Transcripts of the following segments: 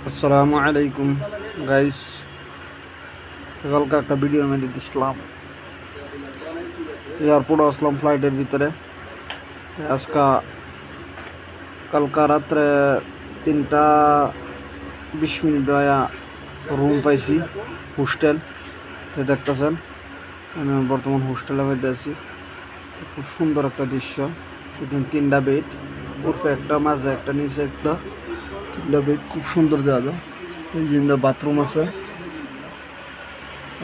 আসসালামু আলাইকুম গাইস, কালকে একটা ভিডিওর মধ্যে দিছিলাম এয়ারপোর্ট আসলাম ফ্লাইটের ভিতরে। আজকা কালকা রাত্রে 3:20 রুম পাইছি হোস্টেল। দেখতেছেন আমি বর্তমান হোস্টেলের মধ্যে আছি। খুব সুন্দর একটা দৃশ্য। 3টা বেড, উপরে একটা, মাঝে একটা, নিচে একটা, 3টা বেড খুব সুন্দর দেওয়া যায়। এই যে বাথরুম আছে,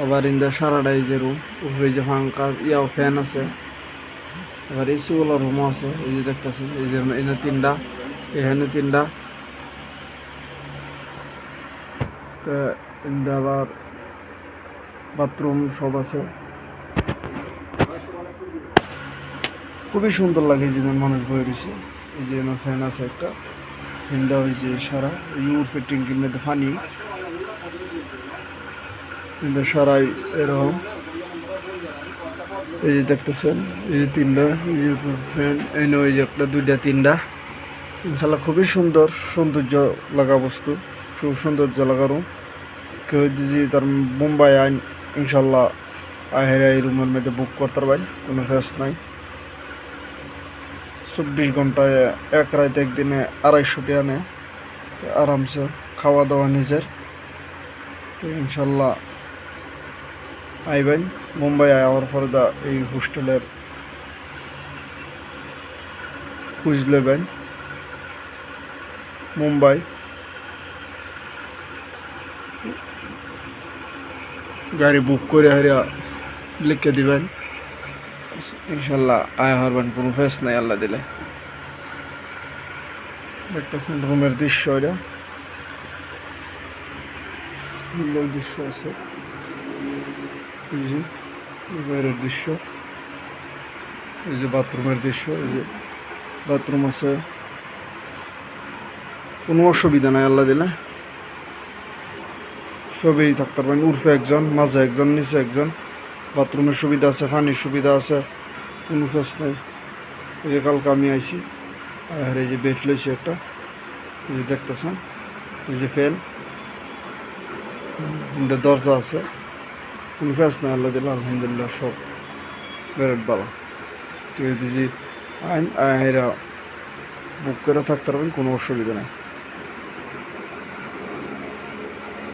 আবার ইন্দা সারাটা এই যে রুম, উপরে যে ফাঙ্কা ফ্যান আছে, আবার এসি ওলা রুমও আছে। এই যে দেখতেছি, এই যে এখানে 3টা, এখানে 3টা, ইন্দা আবার বাথরুম সব আছে। খুবই সুন্দর লাগে এই যে মানুষ বয়ে রয়েছে। এই যে ফ্যান আছে একটা, ইন্দা ওই যে সারা এই উর্ফে ট্যাঙ্কির মধ্যে পানি, ইন্দা সারাই এরকম। এই যে দেখতেছেন, এই যে 3টা, এই যে ফ্যান, এই ওই যে একটা, 2টা, 3টা। ইনশাল্লাহ খুবই সুন্দর, সৌন্দর্য লাগা বস্তু, খুব সৌন্দর্য লাগা রুম। কেউ যদি তার মুম্বাই আইন, ইনশাল্লাহ আহেরা এই রুমের মধ্যে বুক করতে পারবেন, কোনো ফেস নাই। 24 ঘন্টায় এক রাত, একদিনে 250 টাকা নেয় আরামসে, খাওয়া দাওয়া নিজের। তো ইনশাল্লাহ আইবেন মুম্বাই আওয়ার পরে এই হোস্টেলের খোঁজ নেবেন। মুম্বাই গাড়ি বুক করে হারিয়া লিখে দিবেন, ইনশাল্লাহ আয় হারবেন, কোনো ফেস নাই আল্লাহ দিলে। দেখতেছেন রুমের দৃশ্য, এটা সুন্দর দৃশ্য আছে। এই যে বাইরের দৃশ্য, এই যে বাথরুমের দৃশ্য, এই যে বাথরুম আছে, কোনো অসুবিধা নাই আল্লাহ দিলে। সবই থাকতে পারবেন, উর্ফে একজন, মাঝে একজন, নিচে একজন। বাথরুমের সুবিধা আছে, পানির সুবিধা আছে, কোনো ফেস নাই। এই যে কালকে আমি আইছি, আর এই যে বেড লইছি একটা, এই যে দেখতেছেন, এই যে ফ্যান, দরজা আছে, কোনো ফেস নাই আল্লাহ দিলে। আলহামদুলিল্লাহ সব বেরেট ভালো। তো এই যে আইন আহেরা বুক করে থাকতে পারবেন, কোনো অসুবিধা নাই।